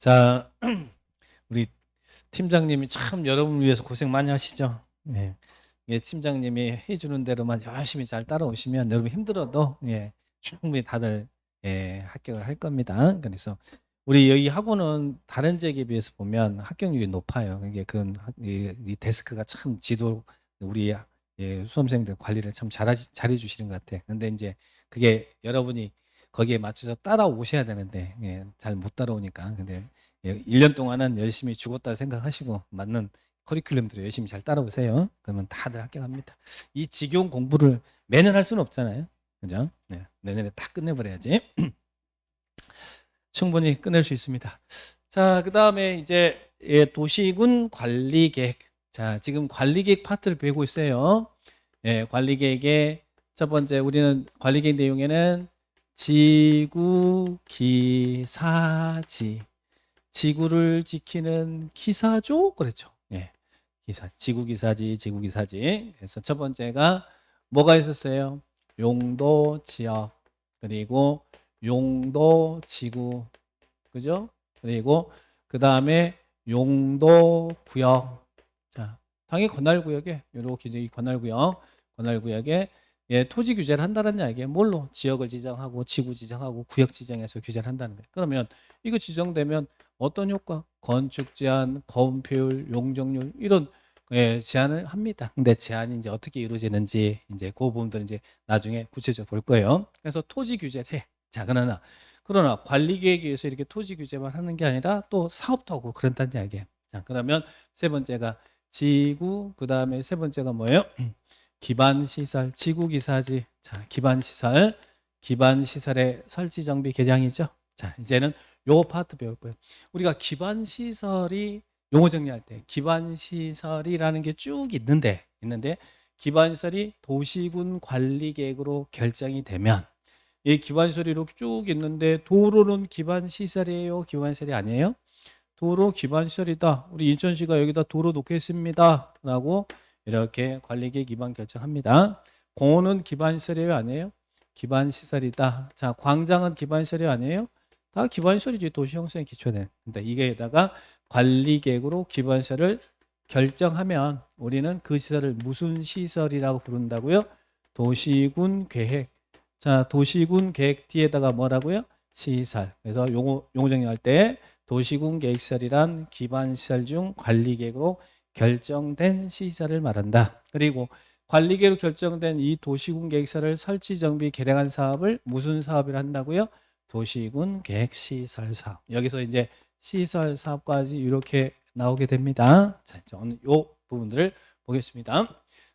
자, 우리 팀장님이 참 여러분을 위해서 고생 많이 하시죠. 예. 예, 팀장님이 해주는 대로만 열심히 잘 따라오시면 여러분 힘들어도 충분히 다들 합격을 할 겁니다. 그래서 우리 여기 학원은 다른 지역에 비해서 보면 합격률이 높아요. 이게 이 데스크가 참 지도 우리 수험생들 관리를 참 잘해 주시는 것 같아. 근데 이제 그게 여러분이 거기에 맞춰서 따라오셔야 되는데 잘 못 따라오니까. 근데 1년 동안은 열심히 죽었다 생각하시고 맞는 커리큘럼들을 열심히 잘 따라오세요. 그러면 다들 합격합니다. 이 지겨운 공부를 매년 할 수는 없잖아요. 그죠? 네, 내년에 다 끝내버려야지. 충분히 끝낼 수 있습니다. 자, 그 다음에 이제 도시군 관리계획. 자, 지금 관리계획 파트를 배우고 있어요. 관리계획의 첫 번째 우리는 관리계획 내용에는 지구 기사지, 지구를 지키는 기사죠, 그렇죠? 지구 기사지, 지구 기사지. 그래서 첫 번째가 뭐가 있었어요? 용도 지역, 그리고 용도 지구, 그죠? 그리고 그 다음에 용도 구역. 자, 당연히 관할구역에 이렇게 이 관할구역에 토지 규제를 한다는 이야기예요. 뭘로? 지역을 지정하고 지구 지정하고 구역 지정해서 규제를 한다는 거예요. 그러면 이거 지정되면 어떤 효과? 건축 제한, 건폐율, 용적률 이런 제한을 합니다. 근데 제한이 이제 어떻게 이루어지는지 이제 그 부분들은 이제 나중에 구체적으로 볼 거예요. 그래서 토지 규제를 해. 자, 그러나 관리 계획에 의해서 이렇게 토지 규제만 하는 게 아니라 또 사업도 하고 그런다는 이야기예요. 자, 그러면 세 번째가 지구, 그 다음에 세 번째가 뭐예요? 기반시설, 지구기사지. 자, 기반시설의 설치 정비 개량이죠. 자, 이제는 요 파트 배울 거예요. 우리가 기반시설이 용어 정리할 때 기반시설이라는 게 쭉 있는데 기반시설이 도시군 관리계획으로 결정이 되면 이 기반시설이 이렇게 쭉 있는데 도로는 기반시설이에요? 기반시설이 아니에요? 도로 기반시설이다. 우리 인천시가 여기다 도로 놓겠습니다. 라고 이렇게 관리계획 위반 결정합니다. 공원은 기반시설이에요? 아니에요? 기반시설이다. 자, 광장은 기반시설이 아니에요? 다 기반시설이지. 도시 형성에 기초된. 근데 이게다가 관리계획으로 기반시설을 결정하면 우리는 그 시설을 무슨 시설이라고 부른다고요? 도시군 계획. 자, 도시군 계획 뒤에다가 뭐라고요? 시설. 그래서 용어 정리할 때 도시군 계획시설이란 기반시설 중 관리계획으로 결정된 시설을 말한다. 그리고 관리계획으로 결정된 이 도시군 계획시설을 설치, 정비, 개량한 사업을 무슨 사업이라 한다고요? 도시군 계획시설 사업. 여기서 이제 시설 사업까지 이렇게 나오게 됩니다. 자, 오늘 이 부분들을 보겠습니다.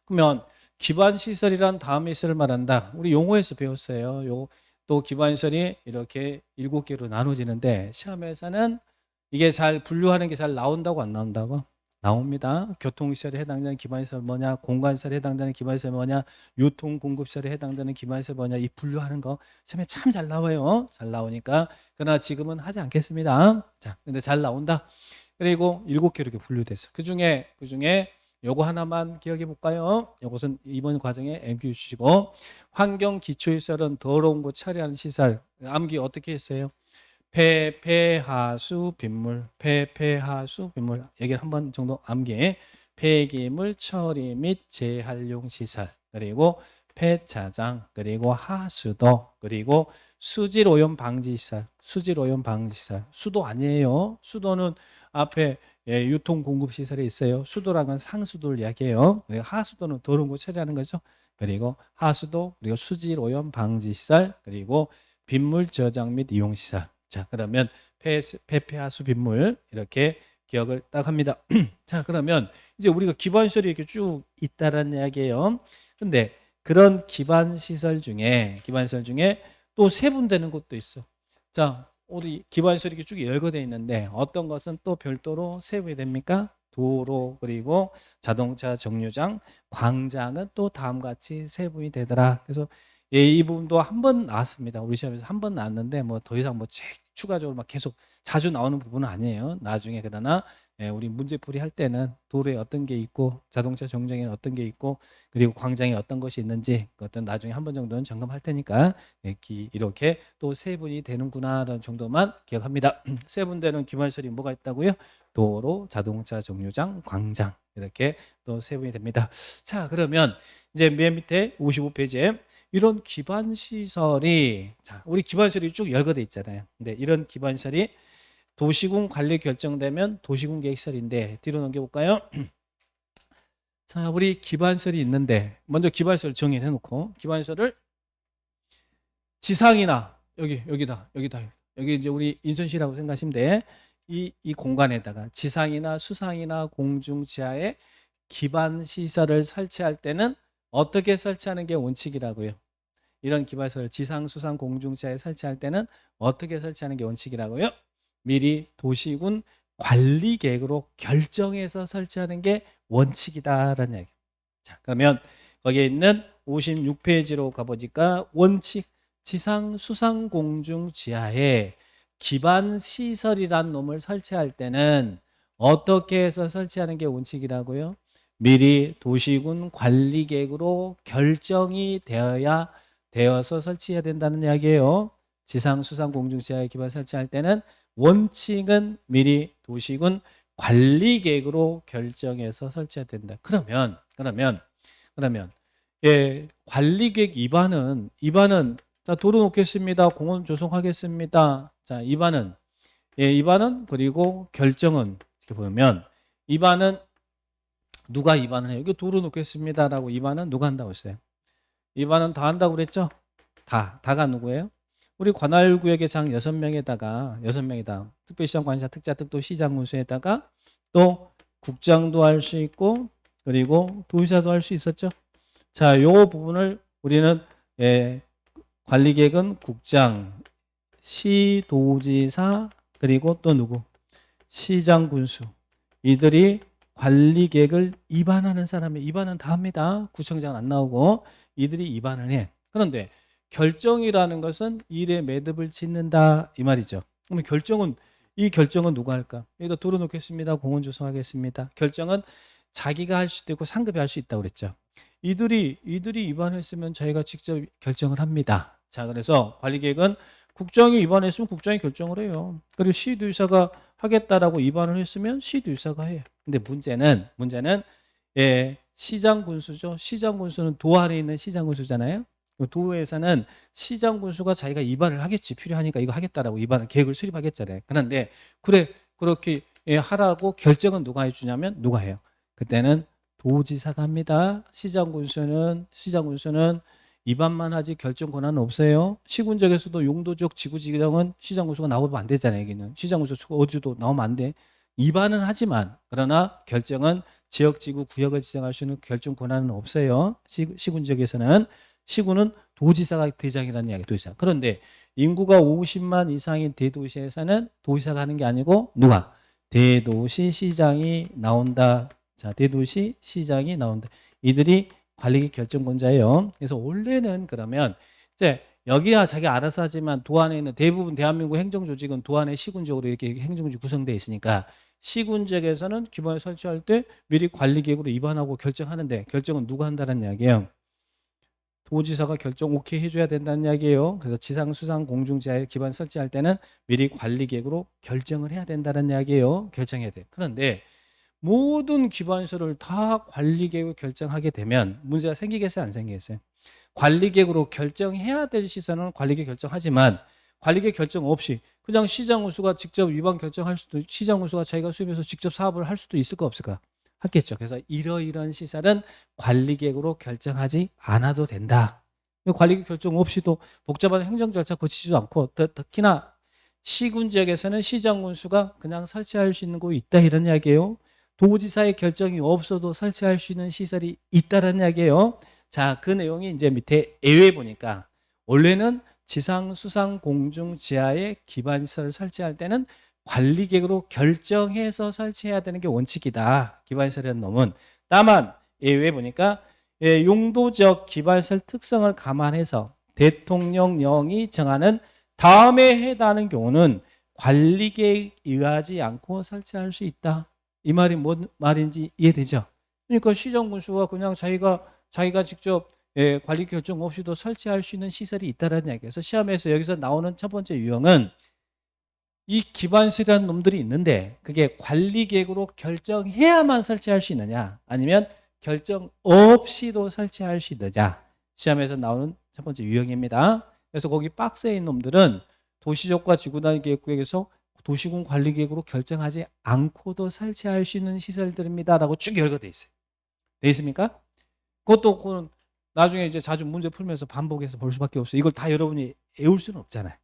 그러면 기반시설이란 다음의 시설을 말한다. 우리 용어에서 배웠어요. 또 기반시설이 이렇게 7개로 나눠지는데 시험에서는 이게 잘 분류하는 게 잘 나온다고 안 나온다고? 나옵니다. 교통시설에 해당되는 기반시설 뭐냐, 공간시설에 해당되는 기반시설 뭐냐, 유통공급시설에 해당되는 기반시설 뭐냐, 이 분류하는 거 시험에 참 잘 나와요. 잘 나오니까. 그러나 지금은 하지 않겠습니다. 자, 근데 잘 나온다. 그리고 7개 이렇게 분류됐어. 그 중에 요거 하나만 기억해 볼까요? 요것은 이번 과정에 MQ 주시고, 환경 기초시설은 더러운 곳 처리하는 시설. 암기 어떻게 했어요? 폐하수 빗물, 폐하수 빗물. 여기를 한번 정도 암기. 폐기물 처리 및 재활용 시설, 그리고 폐차장, 그리고 하수도, 그리고 수질 오염 방지 시설. 수질 오염 방지 시설. 수도 아니에요. 수도는 앞에 유통 공급 시설에 있어요. 수도란 건 상수도를 이야기해요. 그리고 하수도는 더러운 거 처리하는 거죠. 그리고 하수도, 그리고 수질 오염 방지 시설, 그리고 빗물 저장 및 이용 시설. 자, 그러면 폐하수 빗물 이렇게 기억을 딱 합니다. 자, 그러면 이제 우리가 기반시설이 이렇게 쭉 있다라는 이야기예요. 근데 그런 기반시설 중에 또 세분되는 곳도 있어. 자, 우리 기반시설이 이렇게 쭉 열거되어 있는데 어떤 것은 또 별도로 세분이 됩니까? 도로, 그리고 자동차 정류장, 광장은 또 다음과 같이 세분이 되더라. 그래서 이 부분도 한 번 나왔습니다. 우리 시험에서 한 번 나왔는데 뭐 더 이상 뭐 추가적으로 막 계속 자주 나오는 부분은 아니에요. 나중에 그러나 우리 문제풀이 할 때는 도로에 어떤 게 있고 자동차 정류장에는 어떤 게 있고 그리고 광장에 어떤 것이 있는지 그것도 나중에 한 번 정도는 점검할 테니까 이렇게 또 세분이 되는구나라는 정도만 기억합니다. 세분되는 기반시설이 뭐가 있다고요? 도로, 자동차 정류장, 광장 이렇게 또 세분이 됩니다. 자, 그러면 이제 맨 밑에 55페이지에 이런 기반시설이 자, 우리 기반시설이 쭉 열거돼 있잖아요. 근데 이런 기반시설이 도시군 관리 결정되면 도시군 계획시설인데 뒤로 넘겨볼까요? 자, 우리 기반시설이 있는데 먼저 기반시설 정의해 놓고 기반시설을 지상이나 여기다 여기 이제 우리 인천시라고 생각하시면 돼. 이 공간에다가 지상이나 수상이나 공중 지하에 기반시설을 설치할 때는 어떻게 설치하는 게 원칙이라고요? 이런 기반시설 지상, 수상, 공중 지하에 설치할 때는 어떻게 설치하는 게 원칙이라고요? 미리 도시군 관리 계획으로 결정해서 설치하는 게 원칙이다라는 얘기. 자, 그러면 거기에 있는 56페이지로 가보니까 원칙 지상, 수상, 공중 지하에 기반 시설이란 놈을 설치할 때는 어떻게 해서 설치하는 게 원칙이라고요? 미리 도시군 관리 계획으로 결정이 되어서 설치해야 된다는 이야기예요. 지상, 수상, 공중 지하에 기반 설치할 때는 원칙은 미리 도시군 관리 계획으로 결정해서 설치해야 된다. 그러면 관리 계획 위반은 자, 도로 놓겠습니다. 공원 조성하겠습니다. 자, 위반은 그리고 결정은 이렇게 보면 위반은 누가 위반을 해요? 여기 도로 놓겠습니다라고 위반은 누가 한다고 했어요? 위반은 다 한다고 그랬죠? 다가 누구예요? 우리 관할구역의 장 6명에다가 특별시장 관리자 특자 특도 시장 군수에다가 또 국장도 할 수 있고 그리고 도지사도 할 수 있었죠. 자, 요 부분을 우리는 관리계획은 국장, 시도지사 그리고 또 누구? 시장 군수. 이들이 관리계획을 위반하는 사람이 위반은 다 합니다. 구청장 안 나오고 이들이 위반을 해. 그런데 결정이라는 것은 일에 매듭을 짓는다 이 말이죠. 그러면 이 결정은 누가 할까? 여기다 도로 놓겠습니다. 공원 조성하겠습니다. 결정은 자기가 할 수도 있고 상급이 할 수 있다고 그랬죠. 이들이 위반했으면 저희가 직접 결정을 합니다. 자, 그래서 관리계획은 국정이 위반했으면 국정이 결정을 해요. 그리고 시도지사가 하겠다라고 위반을 했으면 시도지사가 해요. 근데 문제는 시장 군수죠. 시장 군수는 도 안에 있는 시장 군수잖아요. 도에서는 시장 군수가 자기가 위반을 하겠지. 필요하니까 이거 하겠다라고 위반을 계획을 수립하겠잖아요. 그런데 그렇게 하라고 결정은 누가 해주냐면 누가 해요? 그때는 도지사가 합니다. 시장 군수는 위반만 하지 결정 권한은 없어요. 시군적에서도 용도적 지구지정은 시장 군수가 나오면 안 되잖아요. 여기는 시장 군수 어디도 나오면 안 돼. 위반은 하지만 그러나 결정은 지역지구 구역을 지정할 수 있는 결정 권한은 없어요. 시군적에서는 시군은 도지사가 대장이라는 이야기. 도지사. 그런데 인구가 50만 이상인 대도시에서는 도지사가 하는 게 아니고 누가? 대도시 시장이 나온다. 자, 대도시 시장이 나온다. 이들이 관리계획 결정권자예요. 그래서 원래는 그러면 이제 여기야 자기 알아서 하지만 도 안에 있는 대부분 대한민국 행정조직은 도 안에 시군적으로 이렇게 행정조직 구성되어 있으니까 시군적에서는 기반을 설치할 때 미리 관리계획으로 위반하고 결정하는데 결정은 누가 한다는 이야기예요. 도지사가 결정 오케이 해줘야 된다는 이야기예요. 그래서 지상, 수상, 공중지하에 기반 설치할 때는 미리 관리계획으로 결정을 해야 된다는 이야기예요. 결정해야 돼. 그런데 모든 기반시설을 다 관리계획으로 결정하게 되면 문제가 생기겠어요? 안 생기겠어요? 관리계획으로 결정해야 될 시설은 관리계획 결정하지만 관리계획 결정 없이 그냥 시장 군수가 직접 위반 결정할 수도 시장 군수가 자기가 수입해서 직접 사업을 할 수도 있을까 없을까? 하겠죠. 그래서 이러이러한 시설은 관리계획으로 결정하지 않아도 된다. 관리계획 결정 없이도 복잡한 행정 절차 거치지도 않고 특히나 시군 지역에서는 시장 군수가 그냥 설치할 수 있는 곳이 있다 이런 이야기예요. 도지사의 결정이 없어도 설치할 수 있는 시설이 있다는 이야기예요. 자, 그 내용이 이제 밑에 예외 보니까 원래는 지상, 수상, 공중, 지하에 기반시설을 설치할 때는 관리계획으로 결정해서 설치해야 되는 게 원칙이다. 기반시설이라는 놈은. 다만 예외 보니까 용도적 기반시설 특성을 감안해서 대통령령이 정하는 다음에 해당하는 경우는 관리계획에 의하지 않고 설치할 수 있다. 이 말이 뭔 말인지 이해되죠? 그러니까 시정군수가 그냥 자기가 직접 관리 결정 없이도 설치할 수 있는 시설이 있다라는 이야기예요. 그래서 시험에서 여기서 나오는 첫 번째 유형은 이 기반시라는 놈들이 있는데 그게 관리 계획으로 결정해야만 설치할 수 있느냐 아니면 결정 없이도 설치할 수 있느냐 시험에서 나오는 첫 번째 유형입니다. 그래서 거기 박스에 있는 놈들은 도시적과 지구단위 계획구역에서 도시군 관리 계획으로 결정하지 않고도 설치할 수 있는 시설들입니다 라고 쭉 열거돼 있어요. 돼 있습니까? 그것도 나중에 이제 자주 문제 풀면서 반복해서 볼 수밖에 없어요. 이걸 다 여러분이 외울 수는 없잖아요.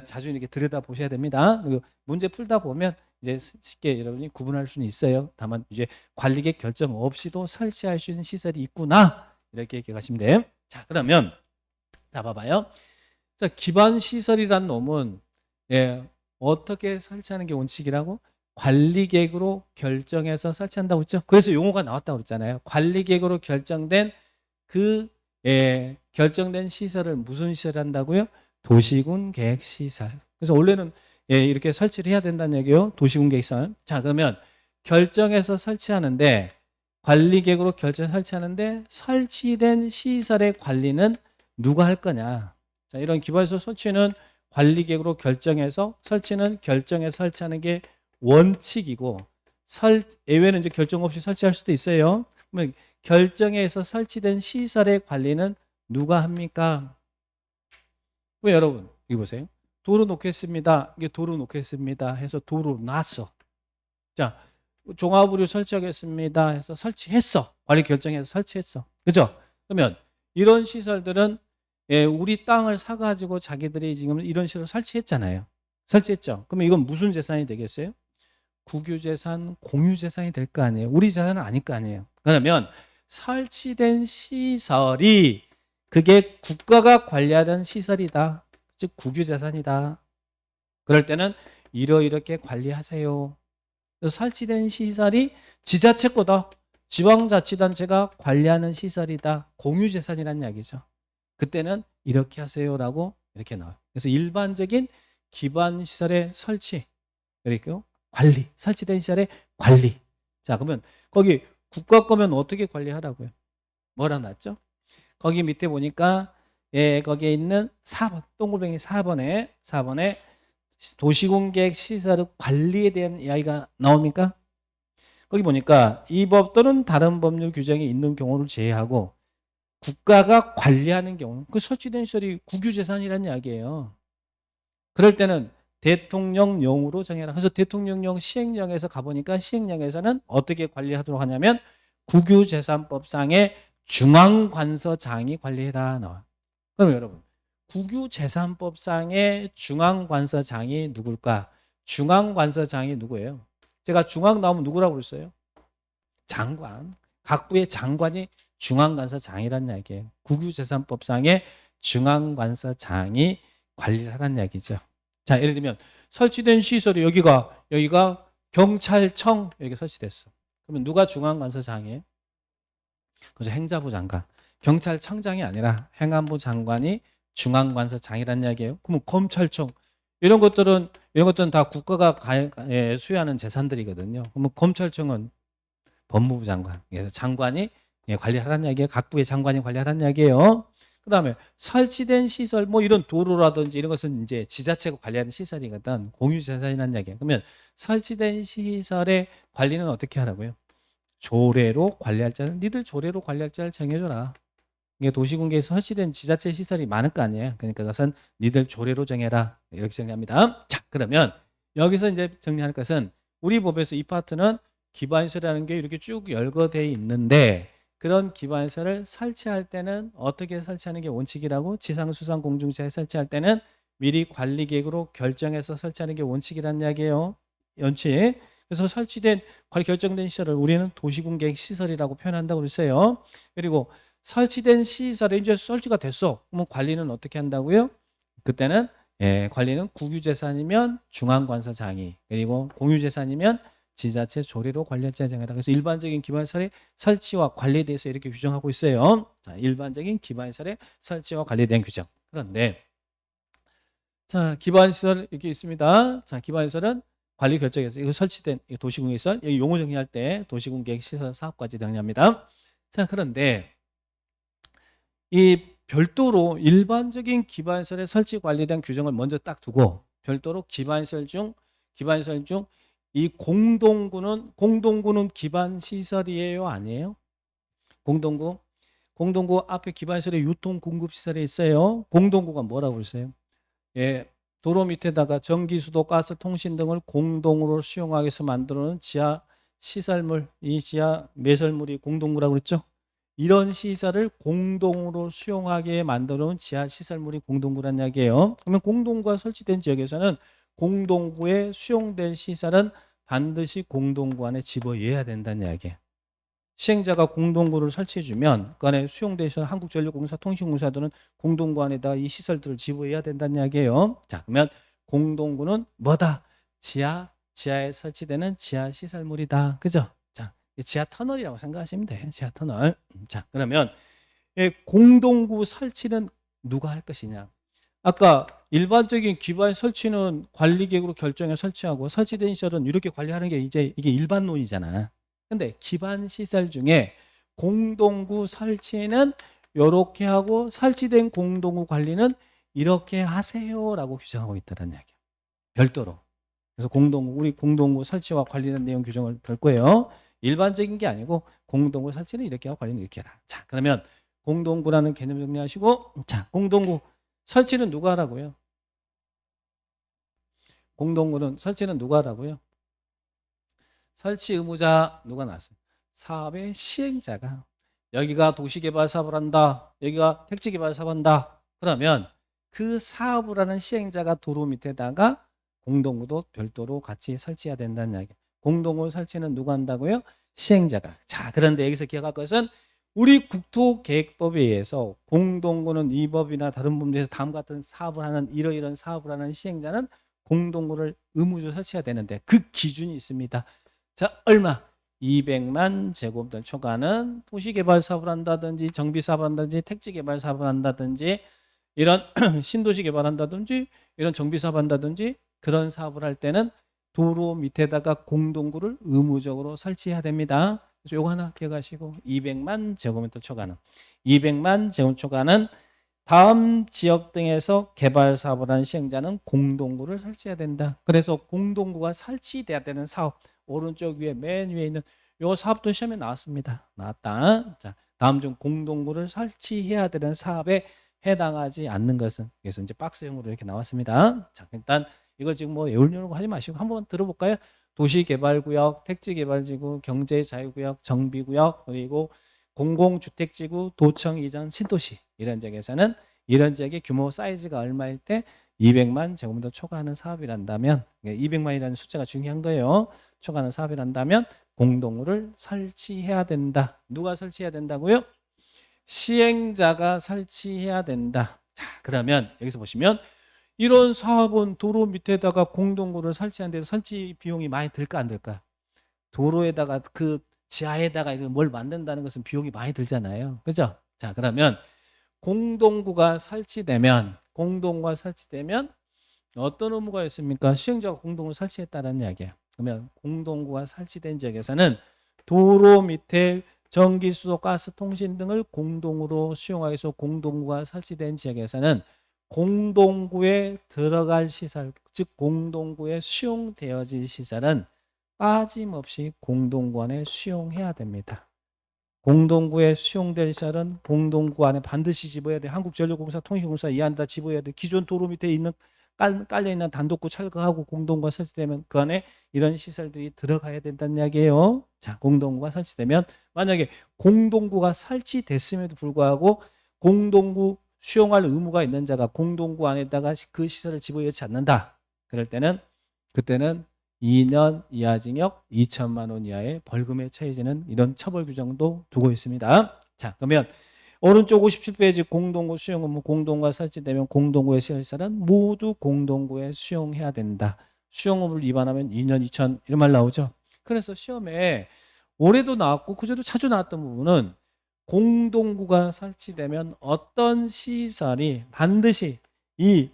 자주 이렇게 들여다 보셔야 됩니다. 그리고 문제 풀다 보면 이제 쉽게 여러분이 구분할 수는 있어요. 다만 이제 관리계 결정 없이도 설치할 수 있는 시설이 있구나 이렇게 기억하시면 돼요. 자 그러면 자 봐봐요. 자 기반 시설이란 놈은 어떻게 설치하는 게 원칙이라고? 관리계획으로 결정해서 설치한다고 했죠. 그래서 용어가 나왔다고 그랬잖아요. 관리계획으로 결정된 결정된 시설을 무슨 시설 한다고요? 도시군 계획 시설. 그래서 원래는 이렇게 설치를 해야 된다는 얘기예요. 도시군 계획 시설. 자, 그러면 결정해서 설치하는데 관리 계획으로 결정 설치하는데 설치된 시설의 관리는 누가 할 거냐? 자, 이런 기반시설 설치는 관리 계획으로 결정해서 설치는 결정해서 설치하는 게 원칙이고 예외는 이제 결정 없이 설치할 수도 있어요. 그러면 결정해서 설치된 시설의 관리는 누가 합니까? 왜 여러분 여기 보세요. 도로 놓겠습니다. 이게 도로 놓겠습니다. 해서 도로 놨어. 자 종합으로 설치하겠습니다. 해서 설치했어. 관리 결정해서 설치했어. 그죠? 그러면 이런 시설들은 우리 땅을 사가지고 자기들이 지금 이런 식으로 설치했잖아요. 설치했죠. 그러면 이건 무슨 재산이 되겠어요? 국유재산, 공유재산이 될 거 아니에요. 우리 재산은 아닐 거 아니에요. 그러면 설치된 시설이 그게 국가가 관리하는 시설이다. 즉 국유재산이다. 그럴 때는 이렇게 관리하세요. 그래서 설치된 시설이 지자체 거다. 지방자치단체가 관리하는 시설이다. 공유재산이라는 이야기죠. 그때는 이렇게 하세요라고 이렇게 나와요. 그래서 일반적인 기반시설의 설치 그리고 관리, 설치된 시설의 관리. 자 그러면 거기 국가 거면 어떻게 관리하라고요? 뭐라 놨죠? 거기 밑에 보니까 거기에 있는 4번 동글뱅이 4번에 도시공계획 시설 관리에 대한 이야기가 나옵니까? 거기 보니까 이 법 또는 다른 법률 규정이 있는 경우를 제외하고 국가가 관리하는 경우 그 설치된 시설이 국유재산이라는 이야기예요. 그럴 때는 대통령령으로 정해라. 그래서 대통령령 시행령에서 가보니까 시행령에서는 어떻게 관리하도록 하냐면 국유재산법상의 중앙관서장이 관리해라 나와. 그럼 여러분 국유재산법상의 중앙관서장이 누굴까? 중앙관서장이 누구예요? 제가 중앙 나오면 누구라고 그랬어요? 장관. 각 부의 장관이 중앙관서장이라는 이야기예요. 국유재산법상의 중앙관서장이 관리를 하라는 이야기죠. 자, 예를 들면 설치된 시설이 여기가 경찰청 여기 설치됐어. 그러면 누가 중앙관서장이에요? 그죠? 행자부 장관. 경찰청장이 아니라 행안부 장관이 중앙관서장이라는 이야기예요. 그러면 검찰청 이런 것들은 다 국가가 수여하는 재산들이거든요. 그러면 검찰청은 법무부 장관. 그래서 장관이 관리하라는 이야기예요. 각 부의 장관이 관리하라는 이야기예요. 그다음에 설치된 시설 뭐 이런 도로라든지 이런 것은 이제 지자체가 관리하는 시설이거든. 공유재산이라는 이야기예요. 그러면 설치된 시설의 관리는 어떻게 하라고요? 조례로 관리할 자를 니들 조례로 관리할 자를 정해줘라. 이게 도시공계에서 설치된 지자체 시설이 많을 거 아니에요. 그러니까 그것은 니들 조례로 정해라. 이렇게 정리합니다. 자, 그러면 여기서 이제 정리할 것은 우리 법에서 이 파트는 기반시설이라는 게 이렇게 쭉 열거되어 있는데 그런 기반시설을 설치할 때는 어떻게 설치하는 게 원칙이라고? 지상수상공중시에 설치할 때는 미리 관리계획으로 결정해서 설치하는 게 원칙이라는 이야기예요. 원칙. 그래서 설치된 결정된 시설을 우리는 도시공계획 시설이라고 표현한다고 그랬어요. 그리고 설치된 시설에 이제 설치가 됐어. 그러면 관리는 어떻게 한다고요? 그때는 관리는 국유재산이면 중앙관서장이 그리고 공유재산이면 지자체 조례로 관리할 자 정해라. 그래서 일반적인 기반시설의 설치와 관리에 대해서 이렇게 규정하고 있어요. 자, 일반적인 기반시설의 설치와 관리에 대한 규정. 그런데 자, 기반시설 이렇게 있습니다. 자, 기반시설은 관리 결정에서 이거 설치된 도시공개시설, 여기 용어 정리할 때 도시공개획 시설 사업까지 정리합니다. 자, 그런데 이 별도로 일반적인 기반시설의 설치 관리에 대한 규정을 먼저 딱 두고 별도로 기반시설 중 이 공동구는 기반시설이에요, 아니에요? 공동구 앞에 기반시설에 유통공급시설에 있어요. 공동구가 뭐라고 그랬어요? 예, 도로 밑에다가 전기, 수도, 가스, 통신 등을 공동으로 수용하기 위해서 만들어놓은 지하 시설물, 이 지하 매설물이 공동구라고 그랬죠? 이런 시설을 공동으로 수용하게 만들어놓은 지하 시설물이 공동구란 이야기예요. 그러면 공동구가 설치된 지역에서는 공동구에 수용될 시설은 반드시 공동구 안에 집어넣어야 된다는 이야기예요. 시행자가 공동구를 설치해주면 그 안에 수용될 시설 한국전력공사, 통신공사 등은 공동구 안에다 이 시설들을 집어넣어야 된다는 이야기예요. 자, 그러면 공동구는 뭐다? 지하에 설치되는 지하 시설물이다. 그죠? 자, 지하 터널이라고 생각하시면 돼. 지하 터널. 자, 그러면 공동구 설치는 누가 할 것이냐? 아까 일반적인 기반 설치는 관리계획으로 결정해 설치하고 설치된 시설은 이렇게 관리하는 게 이제 이게 일반론이잖아. 근데 기반 시설 중에 공동구 설치는 이렇게 하고 설치된 공동구 관리는 이렇게 하세요라고 규정하고 있다는 이야기예요. 별도로. 그래서 우리 공동구 설치와 관리된 내용 규정을 들 거예요. 일반적인 게 아니고 공동구 설치는 이렇게 하고 관리는 이렇게 해라. 자, 그러면 공동구라는 개념 정리하시고, 자, 공동구 설치는 누가 하라고요? 공동구는 설치는 누가 하라고요? 설치 의무자 누가 나왔어요? 사업의 시행자가. 여기가 도시개발 사업을 한다. 여기가 택지개발 사업을 한다. 그러면 그 사업을 하는 시행자가 도로 밑에다가 공동구도 별도로 같이 설치해야 된다는 이야기. 공동구 설치는 누가 한다고요? 시행자가. 자, 그런데 여기서 기억할 것은 우리 국토계획법에 의해서 공동구는 이 법이나 다른 법에서 다음 같은 사업을 하는 이러이러한 사업을 하는 시행자는 공동구를 의무적으로 설치해야 되는데 그 기준이 있습니다. 자, 얼마? 200만 제곱미터 초과는 도시개발 사업을 한다든지 정비 사업을 한다든지 택지개발 사업을 한다든지 이런 신도시 개발한다든지 이런 정비 사업 한다든지 그런 사업을 할 때는 도로 밑에다가 공동구를 의무적으로 설치해야 됩니다. 그래서 요거 하나 기억하시고 200만 제곱미터 초과는 200만 제곱미터 초과는 다음 지역 등에서 개발 사업을 하는 시행자는 공동구를 설치해야 된다. 그래서 공동구가 설치돼야 되는 사업 오른쪽 위에 맨 위에 있는 요 사업도 시험에 나왔습니다. 나왔다. 자, 다음 중 공동구를 설치해야 되는 사업에 해당하지 않는 것은 그래서 이제 박스형으로 이렇게 나왔습니다. 자, 일단 이걸 지금 뭐 외우려고 하지 마시고 한번 들어볼까요? 도시개발구역, 택지개발지구, 경제자유구역, 정비구역, 그리고 공공주택지구, 도청 이전 신도시 이런 지역에서는 이런 지역의 규모 사이즈가 얼마일 때 200만 제곱미터 초과하는 사업이란다면 200만이라는 숫자가 중요한 거예요. 초과하는 사업이란다면 공동구를 설치해야 된다. 누가 설치해야 된다고요? 시행자가 설치해야 된다. 자, 그러면 여기서 보시면 이런 사업은 도로 밑에다가 공동구를 설치하는데 설치 비용이 많이 들까 안 들까? 도로에다가 그 지하에다가 뭘 만든다는 것은 비용이 많이 들잖아요. 그죠? 자, 그러면 공동구가 설치되면 어떤 의무가 있습니까? 시행자가 공동구를 설치했다는 이야기예요. 그러면 공동구가 설치된 지역에서는 도로 밑에 전기, 수도, 가스, 통신 등을 공동으로 수용하기 위해서 공동구가 설치된 지역에서는 공동구에 들어갈 시설, 즉 공동구에 수용되어질 시설은 빠짐없이 공동구 안에 수용해야 됩니다. 공동구에 수용될 시설은 공동구 안에 반드시 집어야 돼. 한국전력공사, 통신공사 이 안에 다 집어야 돼. 기존 도로 밑에 있는 깔려있는 단독구 철거하고 공동구가 설치되면 그 안에 이런 시설들이 들어가야 된다는 이야기예요. 자, 공동구가 설치되면 만약에 공동구가 설치됐음에도 불구하고 공동구 수용할 의무가 있는 자가 공동구 안에다가 그 시설을 집어넣지 않는다. 그럴 때는 그때는 2년 이하 징역 2천만 원 이하의 벌금에 처해지는 이런 처벌 규정도 두고 있습니다. 자, 그러면 오른쪽 57페이지 공동구 수용 의무 공동구가 설치되면 공동구의 시설은 모두 공동구에 수용해야 된다. 수용 의무를 위반하면 2년 2천 이런 말 나오죠. 그래서 시험에 올해도 나왔고 그제도 자주 나왔던 부분은 공동구가 설치되면 어떤 시설이 반드시 이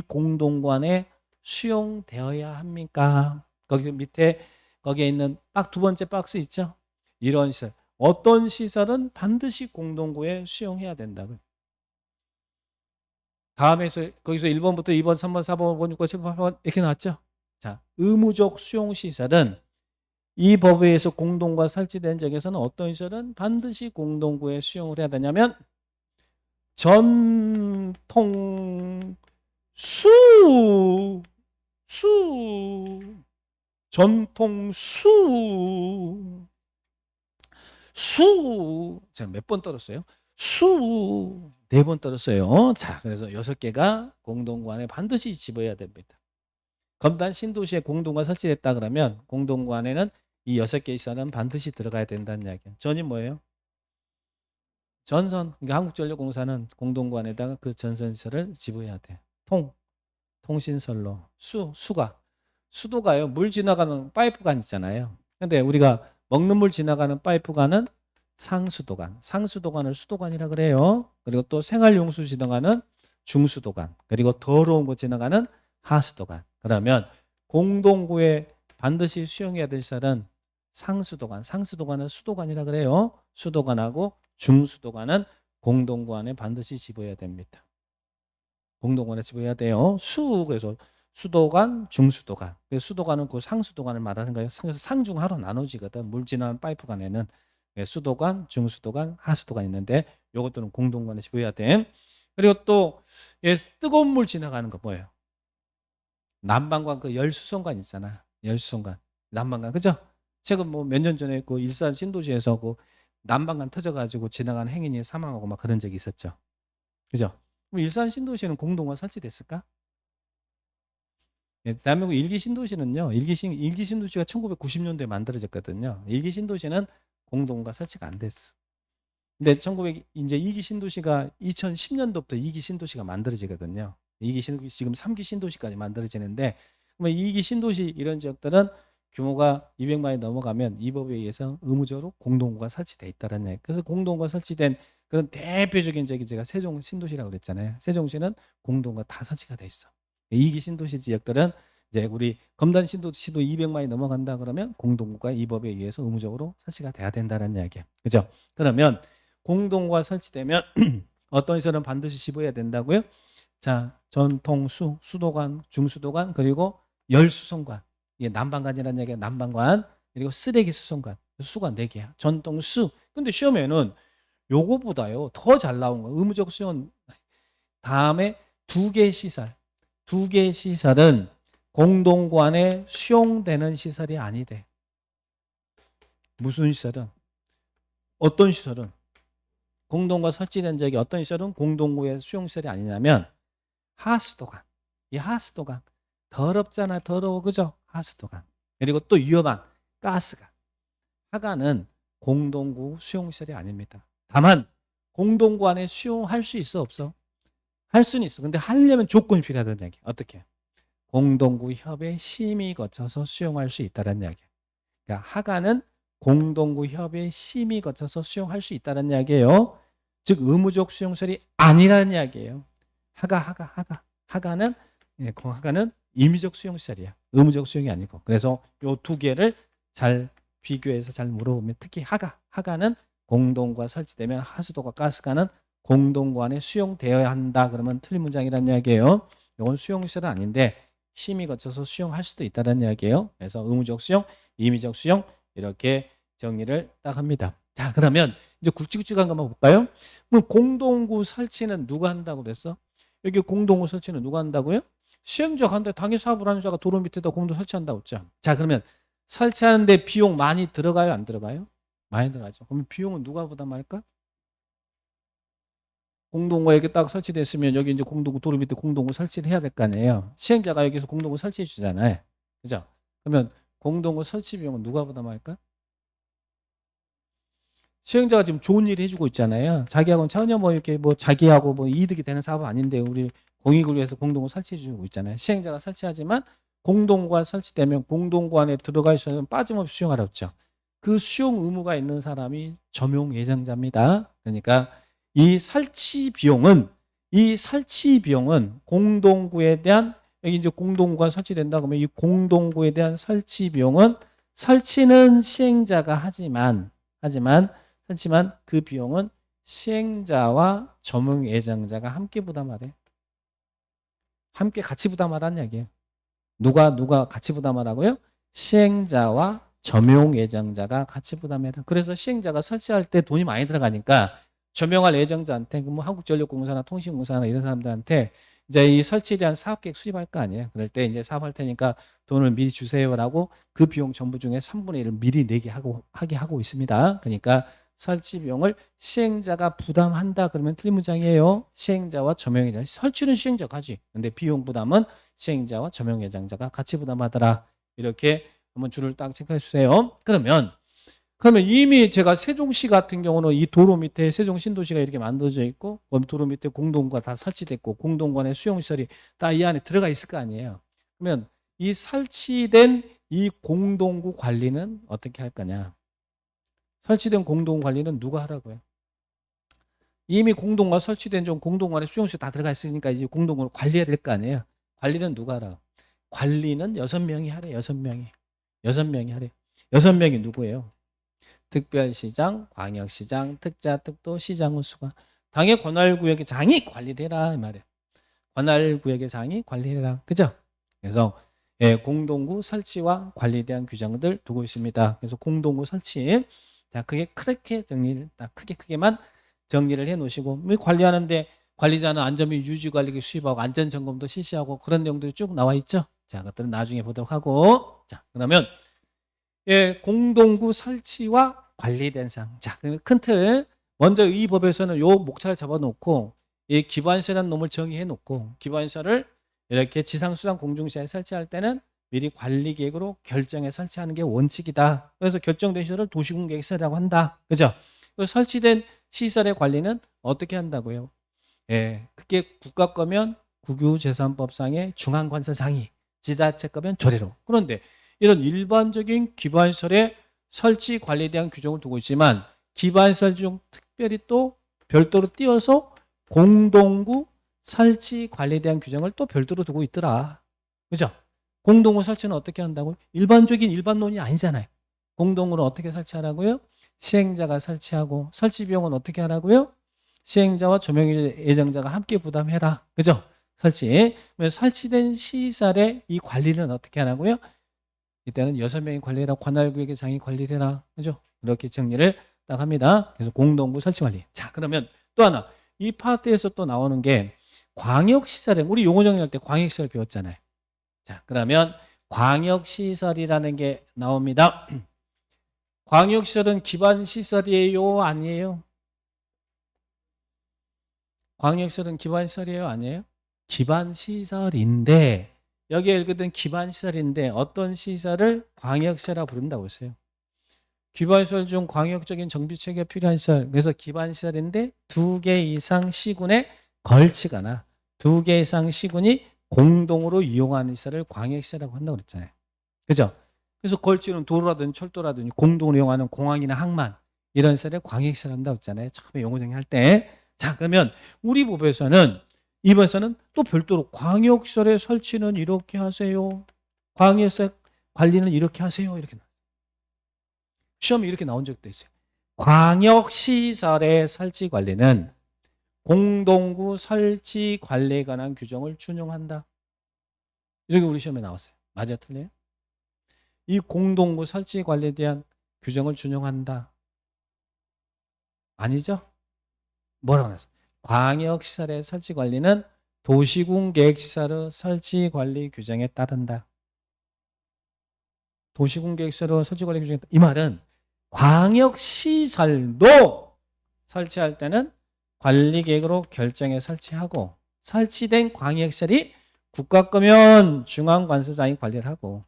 공동구 안에 수용되어야 합니까? 거기 밑에 거기에 있는 두 번째 박스 있죠? 이런 시설. 어떤 시설은 반드시 공동구에 수용해야 된다고요. 다음에서 거기서 1번부터 2번, 3번, 4번, 5번, 6번, 7번, 8번 이렇게 나왔죠? 자, 의무적 수용 시설은 이 법에 의해서 공동구가 설치된 지역에서는 어떤 시설은 반드시 공동구에 수용을 해야 되냐면 전통 수 전통 제가 몇 번 떨었어요? 4번 떨었어요. 자, 그래서 6개가 공동구 안에 반드시 집어야 됩니다. 검단 신도시에 공동구가 설치됐다 그러면 공동구 안에는 이 6개 시설은 반드시 들어가야 된다는 이야기예요. 전이 뭐예요? 전선. 그러니까 한국전력공사는 공동구 안에다가 그 전선 시설을 집어야 돼. 통신선로. 수도가요. 물 지나가는 파이프관 있잖아요. 근데 우리가 먹는 물 지나가는 파이프관은 상수도관을 수도관이라 그래요. 그리고 또 생활용수 지나가는 중수도관, 그리고 더러운 거 지나가는 하수도관. 그러면 공동구에 반드시 수용해야 될 시설은 상수도관은 수도관이라 그래요. 수도관하고 중수도관은 공동구 안에 반드시 집어야 됩니다. 공동구안에 집어야 돼요. 그래서 수도관, 중수도관. 수도관은 그 상수도관을 말하는 거예요. 그래서 상중하로 나눠지거든. 물 지나는 파이프관에는 수도관, 중수도관, 하수도관 있는데 이것들은 공동구안에 집어야 돼. 그리고 또 뜨거운 물 지나가는 거 뭐예요? 난방관, 그 열수송관 있잖아. 열수송관, 난방관, 그죠? 최근 뭐 몇 년 전에 그 일산 신도시에서 그 난방관 터져가지고 지나가는 행인이 사망하고 막 그런 적이 있었죠. 그죠? 그럼 일산 신도시는 공동구가 설치됐을까? 대한민국 일기 신도시는요, 일기 신도시가 1990년도에 만들어졌거든요. 일기 신도시는 공동구가 설치가 안 됐어. 근데 이제 2기 신도시가 2010년도부터 2기 신도시가 만들어지거든요. 2기 신도시, 지금 3기 신도시까지 만들어지는데, 그러면 2기 신도시 이런 지역들은 규모가 200만이 넘어가면 이 법에 의해서 의무적으로 공동구가 설치돼 있다는 얘기. 그래서 공동구가 설치된 그런 대표적인 지역이 제가 세종 신도시라고 그랬잖아요. 세종시는 공동구가 다 설치가 돼 있어. 2기 신도시 지역들은 이제 우리 검단 신도시도 200만이 넘어간다 그러면 공동구가 이 법에 의해서 의무적으로 설치가 돼야 된다는 이야기예요. 그죠? 그러면 공동구가 설치되면 어떤 시설은 반드시 집어야 된다고요? 자, 전통수, 수도관, 중수도관, 그리고 열수송관. 이게 난방관이라는 얘기야. 난방관. 그리고 쓰레기 수송관. 수가 4개야. 전통수. 근데 시험에는 요거보다요 더 잘 나온 거. 의무적 수용 다음에 2개 시설. 2개 시설은 공동구 안에 수용되는 시설이 아니대. 무슨 시설은? 어떤 시설은? 공동구가 설치된 적이 어떤 시설은 공동구의 수용시설이 아니냐면 하수도관. 이 하수도관. 더럽잖아. 더러워. 그죠? 하수도관. 그리고 또 위험한 가스관. 하가는 공동구 수용시설이 아닙니다. 다만 공동구 안에 수용할 수 있어 없어? 할 수는 있어. 근데 하려면 조건이 필요하다는 얘기. 어떻게? 공동구 협의 심의 거쳐서 수용할 수 있다는 이야기예요. 그러니까 하가는 공동구 협의 심의 거쳐서 수용할 수 있다는 이야기예요. 즉 의무적 수용설이 아니라는 이야기예요. 하가는 임의적 수용시설이야. 의무적 수용이 아니고. 그래서 이 2개를 잘 비교해서 잘 물어보면 특히 하가는 공동구가 설치되면 하수도가 가스관은 공동구 안에 수용되어야 한다. 그러면 틀린 문장이라는 이야기예요. 이건 수용시설은 아닌데 심의 거쳐서 수용할 수도 있다는 이야기예요. 그래서 의무적 수용, 임의적 수용 이렇게 정리를 딱 합니다. 자, 그러면 이제 굵직굵직한 것만 볼까요? 그럼 공동구 설치는 누가 한다고 그랬어? 여기 공동구 설치는 누가 한다고요? 시행자가 한다. 당일 사업을 하는 자가 도로 밑에다 공동 설치한다고 했죠. 자, 그러면 설치하는데 비용 많이 들어가요? 안 들어가요? 많이 들어가죠. 그러면 비용은 누가 부담할까? 공동구가 여기 딱 설치됐으면 여기 이제 공동구 도로 밑에 공동구 설치를 해야 될 거 아니에요. 시행자가 여기서 공동구 설치해 주잖아요. 그죠? 그러면 공동구 설치 비용은 누가 부담할까? 시행자가 지금 좋은 일 해주고 있잖아요. 자기하고는 전혀 뭐 이렇게 뭐 자기하고 뭐 이득이 되는 사업은 아닌데 우리 공익을 위해서 공동구 설치해 주고 있잖아요. 시행자가 설치하지만 공동구가 설치되면 공동구 안에 들어갈 수 있는 빠짐없이 수용하라고 했죠. 그 수용 의무가 있는 사람이 점용 예정자입니다. 그러니까 이 설치 비용은 공동구에 대한 여기 이제 공동구가 설치된다 그러면 이 공동구에 대한 설치 비용은 설치는 시행자가 하지만 그 비용은 시행자와 점용 예정자가 함께 부담하래. 함께 같이 부담하라는 얘기예요. 누가 같이 부담하라고요? 시행자와 점용 예정자가 같이 부담해라. 그래서 시행자가 설치할 때 돈이 많이 들어가니까 점용할 예정자한테 뭐 한국전력공사나 통신공사나 이런 사람들한테 이제 이 설치에 대한 사업계획 수립할 거 아니에요. 그럴 때 이제 사업할 테니까 돈을 미리 주세요라고 그 비용 전부 중에 3분의 1을 미리 내게 하게 하고 있습니다. 그러니까 설치 비용을 시행자가 부담한다 그러면 틀린 문장이에요. 시행자와 점용 예정자. 설치는 시행자가 하지. 근데 비용 부담은 시행자와 점용 예정자가 같이 부담하더라. 이렇게 한번 줄을 딱 체크해 주세요. 그러면 이미 제가 세종시 같은 경우는 이 도로 밑에 세종 신도시가 이렇게 만들어져 있고 도로 밑에 공동구가 다 설치됐고 공동구안에 수용시설이 다 이 안에 들어가 있을 거 아니에요. 그러면 이 설치된 이 공동구 관리는 어떻게 할 거냐. 설치된 공동구 관리는 누가 하라고요? 이미 공동구가 설치된 좀 공동구 안에 수용시설 다 들어가 있으니까 이제 공동구를 관리해야 될 거 아니에요. 관리는 누가 하라? 관리는 6명이 하래. 6명이 하래. 6명이 누구예요? 특별시장, 광역시장, 특자, 특도, 시장의 수가. 당의 관할구역의 장이 관리를 해라 이 말이에요. 관할구역의 장이 관리를 해라. 그죠? 그래서 공동구 설치와 관리에 대한 규정들 두고 있습니다. 그래서 공동구 설치. 자, 그게 그렇게 정리를 딱 크게만 정리를 해 놓으시고 관리하는데 관리자는 안전및 유지관리계 수립하고 안전점검도 실시하고 그런 내용들이 쭉 나와 있죠. 자, 그것들은 나중에 보도록 하고. 자, 그러면 공동구 설치와 관리된 사항. 자, 그러면 큰 틀. 먼저 이 법에서는 요 목차를 잡아놓고 이 기반시설이라는 놈을 정의해 놓고 기반시설을 이렇게 지상수상 공중시설에 설치할 때는 미리 관리계획으로 결정해 설치하는 게 원칙이다. 그래서 결정된 시설을 도시공계시설이라고 한다. 그죠? 설치된 시설의 관리는 어떻게 한다고요? 그게 국가 거면 국유재산법상의 중앙관세상의, 지자체 거면 조례로. 그런데 이런 일반적인 기반시설의 설치 관리에 대한 규정을 두고 있지만 기반시설 중 특별히 또 별도로 띄어서 공동구 설치 관리에 대한 규정을 또 별도로 두고 있더라. 그죠? 공동구 설치는 어떻게 한다고요? 일반적인 일반론이 아니잖아요. 공동구는 어떻게 설치하라고요? 시행자가 설치하고 설치 비용은 어떻게 하라고요? 시행자와 점용 예정자가 함께 부담해라. 그죠? 설치된 시설의 이 관리는 어떻게 하라고요? 이때는 6명이 관리해라. 관할구역의 장이 관리를 해라. 그죠? 이렇게 정리를 딱 합니다. 그래서 공동구 설치 관리. 자, 그러면 또 하나. 이 파트에서 또 나오는 게 광역시설에, 우리 용어 정리할 때 광역시설 배웠잖아요. 자, 그러면 광역시설이라는 게 나옵니다. 광역시설은 기반시설이에요? 아니에요? 광역시설은 기반시설이에요? 아니에요? 기반시설인데 여기에 읽거든 기반시설인데 어떤 시설을 광역시설이라고 부른다고 했어요. 기반시설 중 광역적인 정비체계가 필요한 시설. 그래서 기반시설인데 2개 이상 시군에 걸치거나 2개 이상 시군이 공동으로 이용하는 시설을 광역시설이라고 한다고 그랬잖아요. 그죠? 그래서 걸치는 도로라든지 철도라든지 공동으로 이용하는 공항이나 항만 이런 시설을 광역시설 한다고 했잖아요. 처음에 용어 정리할 때. 자, 그러면 우리 법에서는 이번에서는 또 별도로 광역시설의 설치는 이렇게 하세요. 광역시설 관리는 이렇게 하세요. 이렇게 나와요. 시험에 이렇게 나온 적도 있어요. 광역시설의 설치 관리는 공동구 설치 관리에 관한 규정을 준용한다. 이렇게 우리 시험에 나왔어요. 맞아요? 틀려요? 이 공동구 설치 관리에 대한 규정을 준용한다. 아니죠? 뭐라고 나왔어요? 광역시설의 설치 관리는 도시군 계획시설의 설치 관리 규정에 따른다. 도시군 계획시설의 설치 관리 규정에 따른다. 이 말은 광역시설도 설치할 때는 관리계획으로 결정해 설치하고 설치된 광역시설이 국가 거면 중앙관세장이 관리를 하고